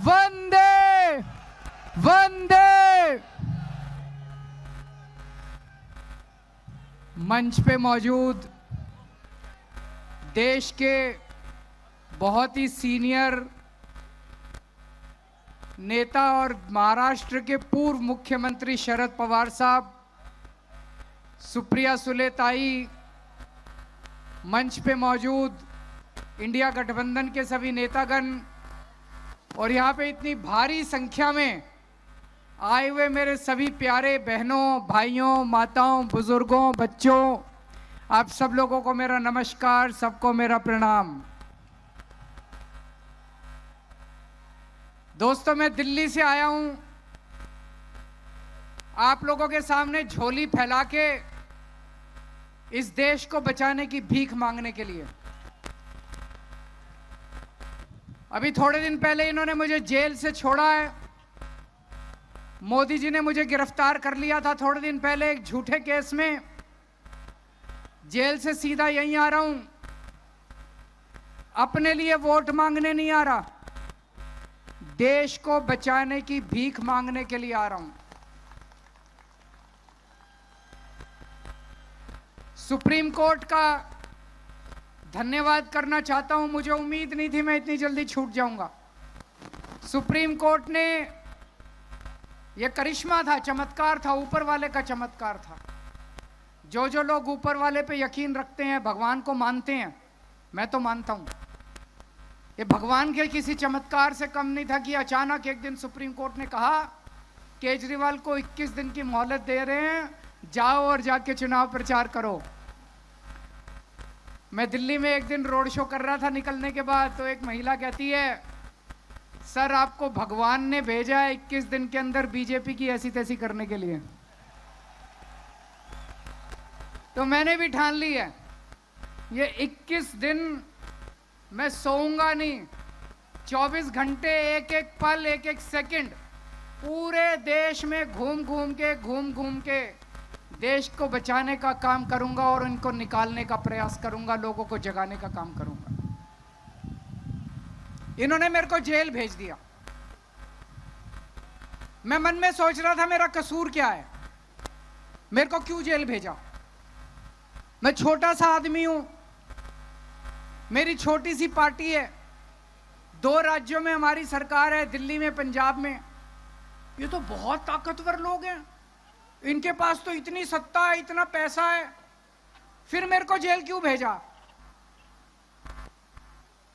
वंदे वंदे। मंच पे मौजूद देश के बहुत ही सीनियर नेता और महाराष्ट्र के पूर्व मुख्यमंत्री शरद पवार साहब, सुप्रिया सुले ताई, मंच पे मौजूद इंडिया गठबंधन के सभी नेतागण और यहाँ पे इतनी भारी संख्या में आए हुए मेरे सभी प्यारे बहनों, भाइयों, माताओं, बुजुर्गों, बच्चों, आप सब लोगों को मेरा नमस्कार, सबको मेरा प्रणाम। दोस्तों, मैं दिल्ली से आया हूं आप लोगों के सामने झोली फैला के इस देश को बचाने की भीख मांगने के लिए। अभी थोड़े दिन पहले इन्होंने मुझे जेल से छोड़ा है। मोदी जी ने मुझे गिरफ्तार कर लिया था थोड़े दिन पहले एक झूठे केस में। जेल से सीधा यहीं आ रहा हूं, अपने लिए वोट मांगने नहीं आ रहा, देश को बचाने की भीख मांगने के लिए आ रहा हूं। सुप्रीम कोर्ट का धन्यवाद करना चाहता हूं। मुझे उम्मीद नहीं थी मैं इतनी जल्दी छूट जाऊंगा। सुप्रीम कोर्ट ने, यह करिश्मा था, चमत्कार था, ऊपर वाले का चमत्कार था। जो लोग ऊपर वाले पे यकीन रखते हैं, भगवान को मानते हैं, मैं तो मानता हूं, ये भगवान के किसी चमत्कार से कम नहीं था कि अचानक एक दिन सुप्रीम कोर्ट ने कहा केजरीवाल को 21 दिन की मोहलत दे रहे हैं, जाओ और जाके चुनाव प्रचार करो। मैं दिल्ली में एक दिन रोड शो कर रहा था, निकलने के बाद तो एक महिला कहती है, सर आपको भगवान ने भेजा है 21 दिन के अंदर बीजेपी की ऐसी तैसी करने के लिए। तो मैंने भी ठान ली है, ये 21 दिन मैं सोऊंगा नहीं, 24 घंटे, एक एक पल, एक एक सेकंड पूरे देश में घूम घूम के देश को बचाने का काम करूंगा और उनको निकालने का प्रयास करूंगा, लोगों को जगाने का काम करूंगा। इन्होंने मेरे को जेल भेज दिया। मैं मन में सोच रहा था मेरा कसूर क्या है, मेरे को क्यों जेल भेजा। मैं छोटा सा आदमी हूं, मेरी छोटी सी पार्टी है, 2 राज्यों में हमारी सरकार है, दिल्ली में, पंजाब में। ये तो बहुत ताकतवर लोग हैं, इनके पास तो इतनी सत्ता है, इतना पैसा है, फिर मेरे को जेल क्यों भेजा।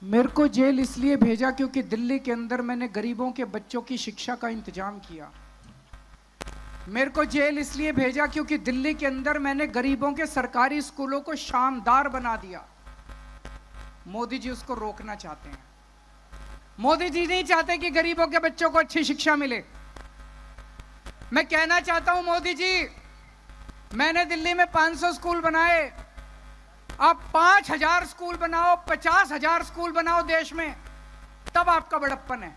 मेरे को जेल इसलिए भेजा क्योंकि दिल्ली के अंदर मैंने गरीबों के बच्चों की शिक्षा का इंतजाम किया। मेरे को जेल इसलिए भेजा क्योंकि दिल्ली के अंदर मैंने गरीबों के सरकारी स्कूलों को शानदार बना दिया। मोदी जी उसको रोकना चाहते हैं। मोदी जी नहीं चाहते कि गरीबों के बच्चों को अच्छी शिक्षा मिले। मैं कहना चाहता हूं मोदी जी, मैंने दिल्ली में 500 स्कूल बनाए, आप 5000 स्कूल बनाओ, 50,000 स्कूल बनाओ देश में, तब आपका बड़प्पन है।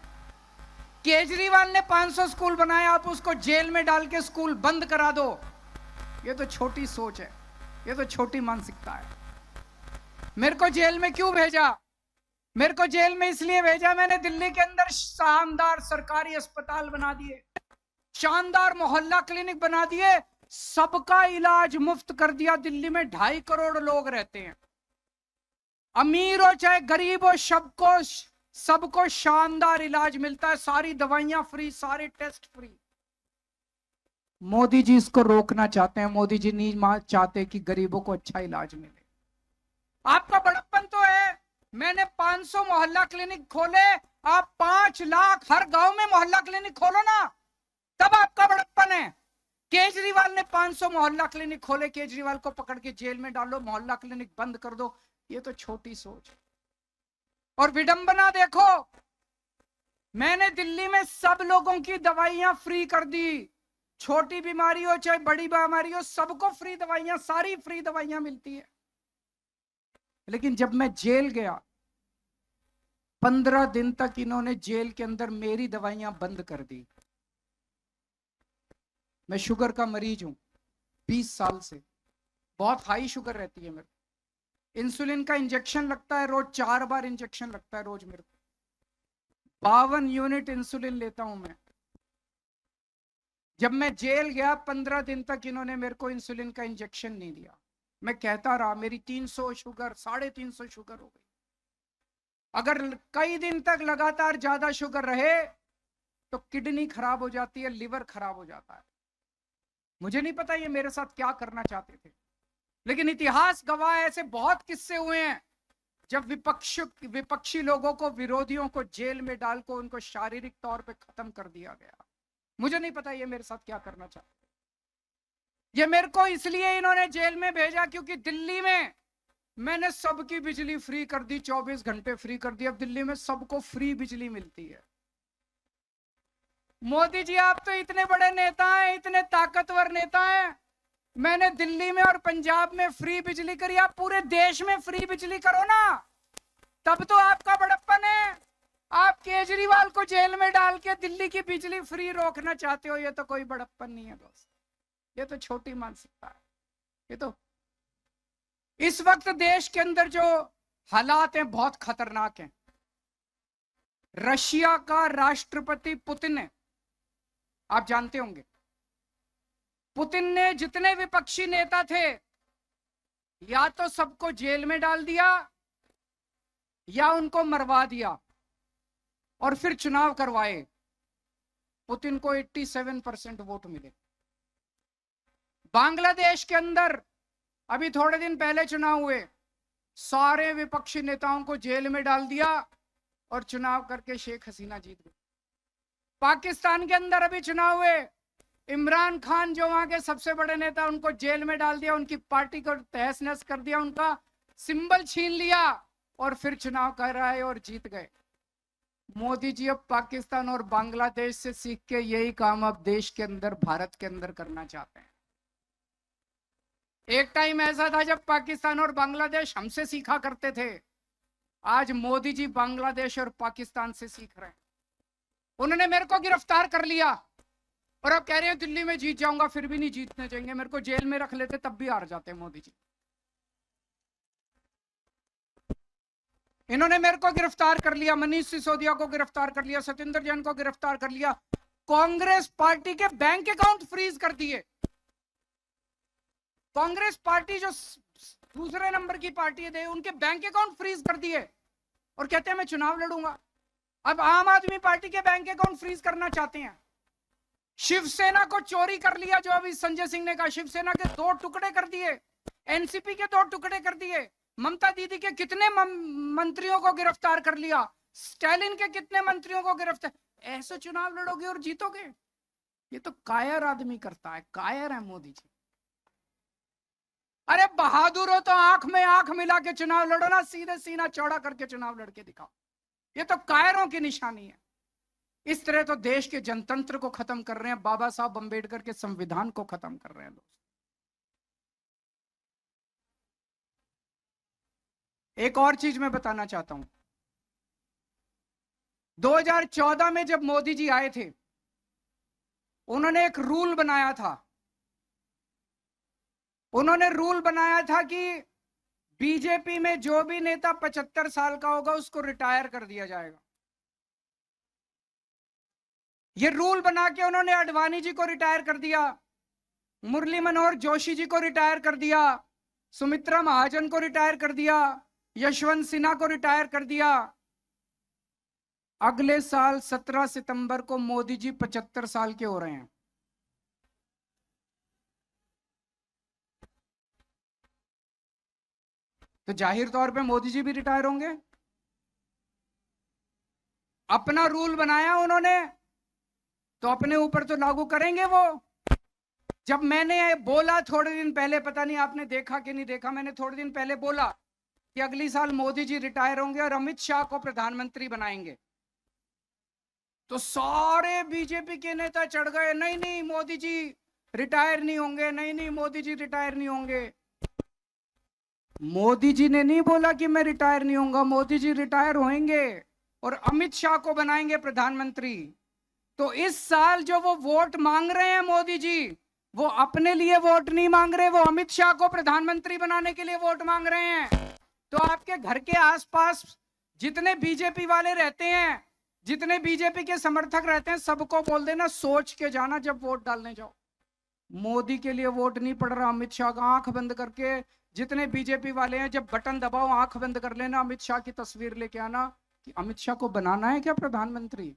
केजरीवाल ने 500 स्कूल बनाए, आप उसको जेल में डाल के स्कूल बंद करा दो। ये तो छोटी सोच है, ये तो छोटी मानसिकता है। मेरे को जेल में क्यों भेजा? मेरे को जेल में इसलिए भेजा, मैंने दिल्ली के अंदर शानदार सरकारी अस्पताल बना दिए, शानदार मोहल्ला क्लिनिक बना दिए, सबका इलाज मुफ्त कर दिया। दिल्ली में 2.5 करोड़ लोग रहते हैं, अमीर हो चाहे गरीब हो, सबको शानदार इलाज मिलता है, सारी दवाइयां फ्री, सारे टेस्ट फ्री। मोदी जी इसको रोकना चाहते हैं। मोदी जी नहीं चाहते कि गरीबों को अच्छा इलाज मिले। आपका बड़प्पन तो है, मैंने 500 मोहल्ला क्लिनिक खोले, आप 5 लाख हर गांव में मोहल्ला क्लिनिक खोलो ना, तब आपका बड़प्पन है। केजरीवाल ने 500 मोहल्ला क्लिनिक खोले, केजरीवाल को पकड़ के जेल में डालो, मोहल्ला क्लिनिक बंद कर दो। ये तो छोटी सोच। और विडंबना देखो, मैंने दिल्ली में सब लोगों की दवाइयां फ्री कर दी, छोटी बीमारी हो चाहे बड़ी बीमारी हो, सबको फ्री दवाइयां, सारी फ्री दवाइयां मिलती है। लेकिन जब मैं जेल गया, 15 दिन तक इन्होंने जेल के अंदर मेरी दवाइयां बंद कर दी। मैं शुगर का मरीज हूं 20 साल से, बहुत हाई शुगर रहती है मेरे को। इंसुलिन का इंजेक्शन लगता है रोज, 4 बार इंजेक्शन लगता है रोज मेरे को। 52 यूनिट इंसुलिन लेता हूं मैं। जब मैं जेल गया 15 दिन तक इन्होंने मेरे को इंसुलिन का इंजेक्शन नहीं दिया। मैं कहता रहा, मेरी 300 शुगर 350 शुगर हो गई। अगर कई दिन तक लगातार ज्यादा शुगर रहे तो किडनी खराब हो जाती है, लिवर खराब हो जाता है। मुझे नहीं पता ये मेरे साथ क्या करना चाहते थे, लेकिन इतिहास गवाह ऐसे बहुत किस्से हुए हैं जब विपक्षी लोगों को, विरोधियों को जेल में डालकर उनको शारीरिक तौर पे खत्म कर दिया गया। मुझे नहीं पता ये मेरे साथ क्या करना चाहते। ये मेरे को इसलिए इन्होंने जेल में भेजा क्योंकि दिल्ली में मैंने सबकी बिजली फ्री कर दी, 24 घंटे फ्री कर दी। अब दिल्ली में सबको फ्री बिजली मिलती है। मोदी जी, आप तो इतने बड़े नेता हैं, इतने ताकतवर नेता हैं। मैंने दिल्ली में और पंजाब में फ्री बिजली करी, आप पूरे देश में फ्री बिजली करो ना, तब तो आपका बड़प्पन है। आप केजरीवाल को जेल में डाल के दिल्ली की बिजली फ्री रोकना चाहते हो, ये तो कोई बड़प्पन नहीं है दोस्त, ये तो छोटी मानसिकता है। ये तो इस वक्त देश के अंदर जो हालात हैं बहुत खतरनाक हैं। रशिया का राष्ट्रपति पुतिन है, आप जानते होंगे। पुतिन ने जितने विपक्षी नेता थे या तो सबको जेल में डाल दिया या उनको मरवा दिया और फिर चुनाव करवाए। पुतिन को 87% वोट मिले। बांग्लादेश के अंदर अभी थोड़े दिन पहले चुनाव हुए, सारे विपक्षी नेताओं को जेल में डाल दिया और चुनाव करके शेख हसीना जीत गई। पाकिस्तान के अंदर अभी चुनाव हुए, इमरान खान जो वहां के सबसे बड़े नेता, उनको जेल में डाल दिया, उनकी पार्टी को तहस नहस कर दिया, उनका सिंबल छीन लिया और फिर चुनाव कर रहा है और जीत गए। मोदी जी अब पाकिस्तान और बांग्लादेश से सीख के यही काम अब देश के अंदर, भारत के अंदर करना चाहते हैं। एक टाइम ऐसा था जब पाकिस्तान और बांग्लादेश हमसे सीखा करते थे, आज मोदी जी बांग्लादेश और पाकिस्तान से सीख रहे हैं। उन्होंने मेरे को गिरफ्तार कर लिया और अब कह रहे हैं दिल्ली में जीत जाऊंगा, फिर भी नहीं जीतने चाहिए। मेरे को जेल में रख लेते तब भी हार जाते मोदी जी। इन्होंने मेरे को गिरफ्तार कर लिया, मनीष सिसोदिया को गिरफ्तार कर लिया, सत्येंद्र जैन को गिरफ्तार कर लिया, कांग्रेस पार्टी के बैंक अकाउंट फ्रीज कर दिए। कांग्रेस पार्टी जो दूसरे नंबर की पार्टी है, उनके बैंक अकाउंट फ्रीज कर दिए और कहते हैं मैं चुनाव लड़ूंगा। अब आम आदमी पार्टी के बैंक अकाउंट फ्रीज करना चाहते हैं। शिवसेना को चोरी कर लिया, जो अभी संजय सिंह ने कहा, शिवसेना के 2 टुकड़े कर दिए, एनसीपी के 2 टुकड़े कर दिए, ममता दीदी के कितने मंत्रियों को गिरफ्तार कर लिया, स्टालिन के कितने मंत्रियों को गिरफ्तार। ऐसे चुनाव लड़ोगे और जीतोगे? ये तो कायर आदमी करता है, कायर है मोदी जी। अरे बहादुर हो तो आंख में आंख मिला के चुनाव लड़ो ना, सीधे सीना चौड़ा करके चुनाव लड़के दिखाओ। ये तो कायरों की निशानी है। इस तरह तो देश के जनतंत्र को खत्म कर रहे हैं, बाबा साहब अंबेडकर के संविधान को खत्म कर रहे हैं दोस्त। एक और चीज मैं बताना चाहता हूं। 2014 में जब मोदी जी आए थे, उन्होंने एक रूल बनाया था। उन्होंने रूल बनाया था कि बीजेपी में जो भी नेता 75 साल का होगा उसको रिटायर कर दिया जाएगा। ये रूल बना के उन्होंने आडवाणी जी को रिटायर कर दिया, मुरली मनोहर जोशी जी को रिटायर कर दिया, सुमित्रा महाजन को रिटायर कर दिया, यशवंत सिन्हा को रिटायर कर दिया। अगले साल 17 सितंबर को मोदी जी 75 साल के हो रहे हैं। तो जाहिर तौर पे मोदी जी भी रिटायर होंगे। अपना रूल बनाया उन्होंने तो अपने ऊपर तो लागू करेंगे वो। जब मैंने बोला थोड़े दिन पहले, पता नहीं आपने देखा कि नहीं देखा, मैंने थोड़े दिन पहले बोला कि अगली साल मोदी जी रिटायर होंगे और अमित शाह को प्रधानमंत्री बनाएंगे, तो सारे बीजेपी के नेता चढ़ गए, नहीं नहीं मोदी जी रिटायर नहीं होंगे, नहीं नहीं मोदी जी रिटायर नहीं होंगे। मोदी जी ने नहीं बोला कि मैं रिटायर नहीं होऊंगा, मोदी जी रिटायर होंगे और अमित शाह को बनाएंगे प्रधानमंत्री। तो इस साल जो वो वोट मांग रहे हैं मोदी जी, वो अपने लिए वोट नहीं मांग रहे, वो अमित शाह को प्रधानमंत्री बनाने के लिए वोट मांग रहे हैं। तो आपके घर के आसपास जितने बीजेपी वाले रहते हैं, जितने बीजेपी के समर्थक रहते हैं सबको बोल देना सोच के जाना जब वोट डालने जाओ। मोदी के लिए वोट नहीं पड़ रहा, अमित शाह का आंख बंद करके जितने बीजेपी वाले हैं जब बटन दबाओ आंख बंद कर लेना, अमित शाह की तस्वीर लेके आना कि अमित शाह को बनाना है क्या प्रधानमंत्री।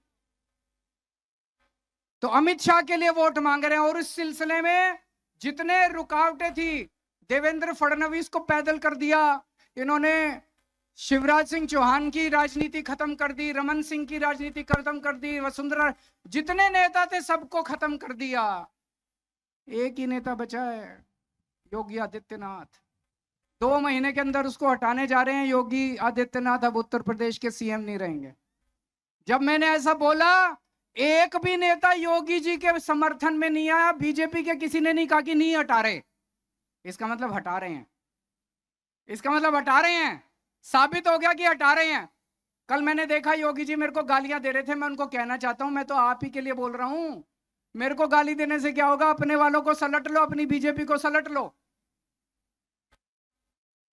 तो अमित शाह के लिए वोट मांग रहे हैं। और इस सिलसिले में जितने रुकावटें थी, देवेंद्र फडणवीस को पैदल कर दिया इन्होंने, शिवराज सिंह चौहान की राजनीति खत्म कर दी, रमन सिंह की राजनीति खत्म कर दी, वसुंधरा, जितने नेता थे सबको खत्म कर दिया। एक ही नेता बचा है, योगी आदित्यनाथ। 2 महीने के अंदर उसको हटाने जा रहे हैं। योगी आदित्यनाथ अब उत्तर प्रदेश के सीएम नहीं रहेंगे। जब मैंने ऐसा बोला, एक भी नेता योगी जी के समर्थन में नहीं आया। बीजेपी के किसी ने नहीं कहा कि नहीं हटा रहे। इसका मतलब हटा रहे हैं, इसका मतलब हटा रहे हैं। साबित हो गया कि हटा रहे हैं। कल मैंने देखा योगी जी मेरे को गालियां दे रहे थे। मैं उनको कहना चाहता हूं, मैं तो आप ही के लिए बोल रहा हूं। मेरे को गाली देने से क्या होगा, अपने वालों को सलट लो, अपनी बीजेपी को सलट लो।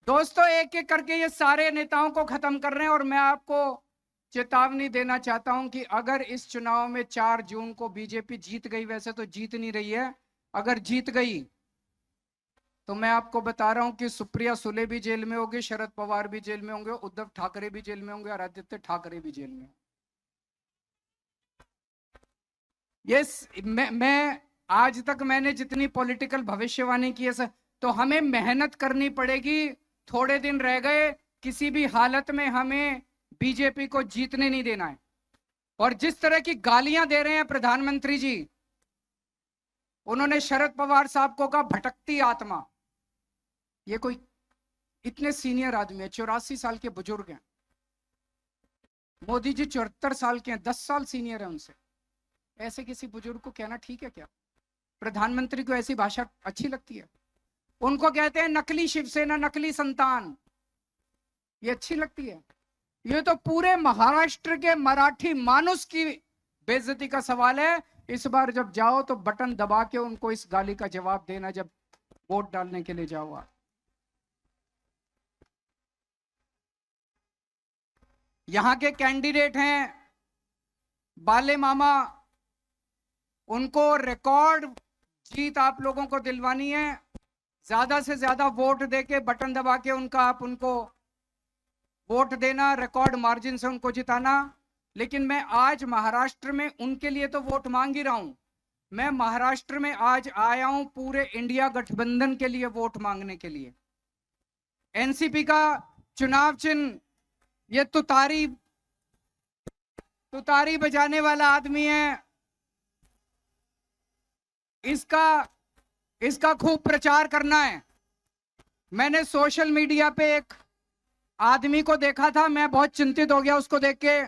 दोस्तों, एक एक करके ये सारे नेताओं को खत्म कर रहे हैं। और मैं आपको चेतावनी देना चाहता हूं कि अगर इस चुनाव में 4 जून को बीजेपी जीत गई, वैसे तो जीत नहीं रही है, अगर जीत गई तो मैं आपको बता रहा हूं कि सुप्रिया सुले भी जेल में होगी, शरद पवार भी जेल में होंगे, उद्धव ठाकरे भी जेल में होंगे और आदित्य ठाकरे भी जेल में। यस, मैं आज तक मैंने जितनी पॉलिटिकल भविष्यवाणी की है, तो हमें मेहनत करनी पड़ेगी। थोड़े दिन रह गए, किसी भी हालत में हमें बीजेपी को जीतने नहीं देना है। और जिस तरह की गालियां दे रहे हैं प्रधानमंत्री जी, उन्होंने शरद पवार साहब को कहा भटकती आत्मा। ये कोई इतने सीनियर आदमी है, 84 साल के बुजुर्ग हैं। मोदी जी 74 साल के हैं, 10 साल सीनियर है उनसे। ऐसे किसी बुजुर्ग को कहना ठीक है क्या? प्रधानमंत्री को ऐसी भाषा अच्छी लगती है? उनको कहते हैं नकली शिवसेना, नकली संतान। ये अच्छी लगती है? ये तो पूरे महाराष्ट्र के मराठी मानुस की बेइज्जती का सवाल है। इस बार जब जाओ तो बटन दबा के उनको इस गाली का जवाब देना, जब वोट डालने के लिए जाओ आप। यहां के कैंडिडेट हैं बाले मामा, उनको रिकॉर्ड जीत आप लोगों को दिलवानी है। ज्यादा से ज्यादा वोट देके बटन दबा के आप उनको वोट देना, रिकॉर्ड मार्जिन से उनको जिताना। लेकिन मैं आज महाराष्ट्र में उनके लिए तो वोट मांग ही रहा हूं। मैं महाराष्ट्र में आज आया हूं पूरे इंडिया गठबंधन के लिए वोट मांगने के लिए। एनसीपी का चुनाव चिन्ह ये तुतारी बजाने वाला आदमी है। इसका खूब प्रचार करना है। मैंने सोशल मीडिया पे एक आदमी को देखा था, मैं बहुत चिंतित हो गया उसको देख के।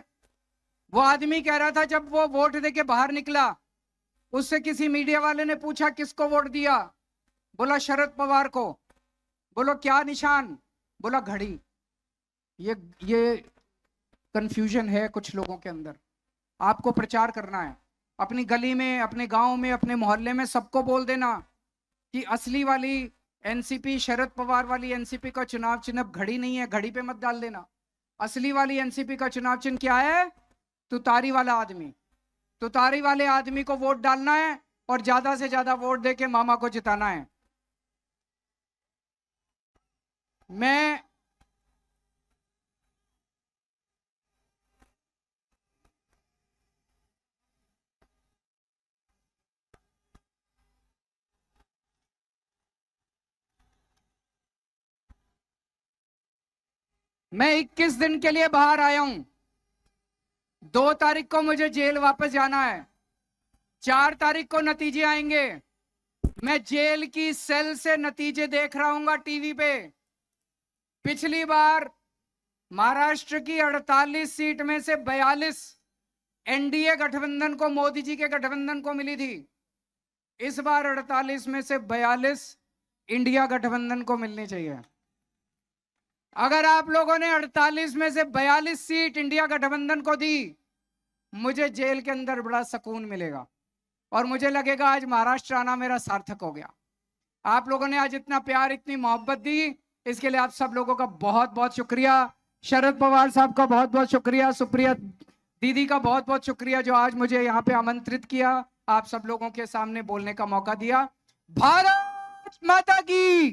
वो आदमी कह रहा था, जब वो वोट देके बाहर निकला, उससे किसी मीडिया वाले ने पूछा किसको वोट दिया, बोला शरद पवार को। बोलो क्या निशान? बोला घड़ी। ये कंफ्यूजन है कुछ लोगों के अंदर। आपको प्रचार करना है अपनी गली में, अपने गांव में, अपने मोहल्ले में, सबको बोल देना कि असली वाली एनसीपी, शरद पवार वाली एनसीपी का चुनाव चिन्ह घड़ी नहीं है, घड़ी पे मत डाल देना। असली वाली एनसीपी का चुनाव चिन्ह क्या है? तुतारी वाला आदमी। तुतारी वाले आदमी को वोट डालना है और ज्यादा से ज्यादा वोट देके मामा को जिताना है। मैं 21 दिन के लिए बाहर आया हूं। 2 तारीख को मुझे जेल वापस जाना है। 4 तारीख को नतीजे आएंगे। मैं जेल की सेल से नतीजे देख रहा हूं टीवी पे। पिछली बार महाराष्ट्र की 48 सीट में से 42 एनडीए गठबंधन को, मोदी जी के गठबंधन को मिली थी। इस बार 48 में से 42 इंडिया गठबंधन को मिलनी चाहिए। अगर आप लोगों ने 48 में से 42 सीट इंडिया गठबंधन को दी, मुझे जेल के अंदर बड़ा सुकून मिलेगा और मुझे लगेगा आज महाराष्ट्र आना मेरा सार्थक हो गया। आप लोगों ने आज इतना प्यार, इतनी मोहब्बत दी, इसके लिए आप सब लोगों का बहुत बहुत शुक्रिया। शरद पवार साहब का बहुत बहुत शुक्रिया, सुप्रिया दीदी का बहुत बहुत शुक्रिया जो आज मुझे यहाँ पे आमंत्रित किया, आप सब लोगों के सामने बोलने का मौका दिया। भारत माता की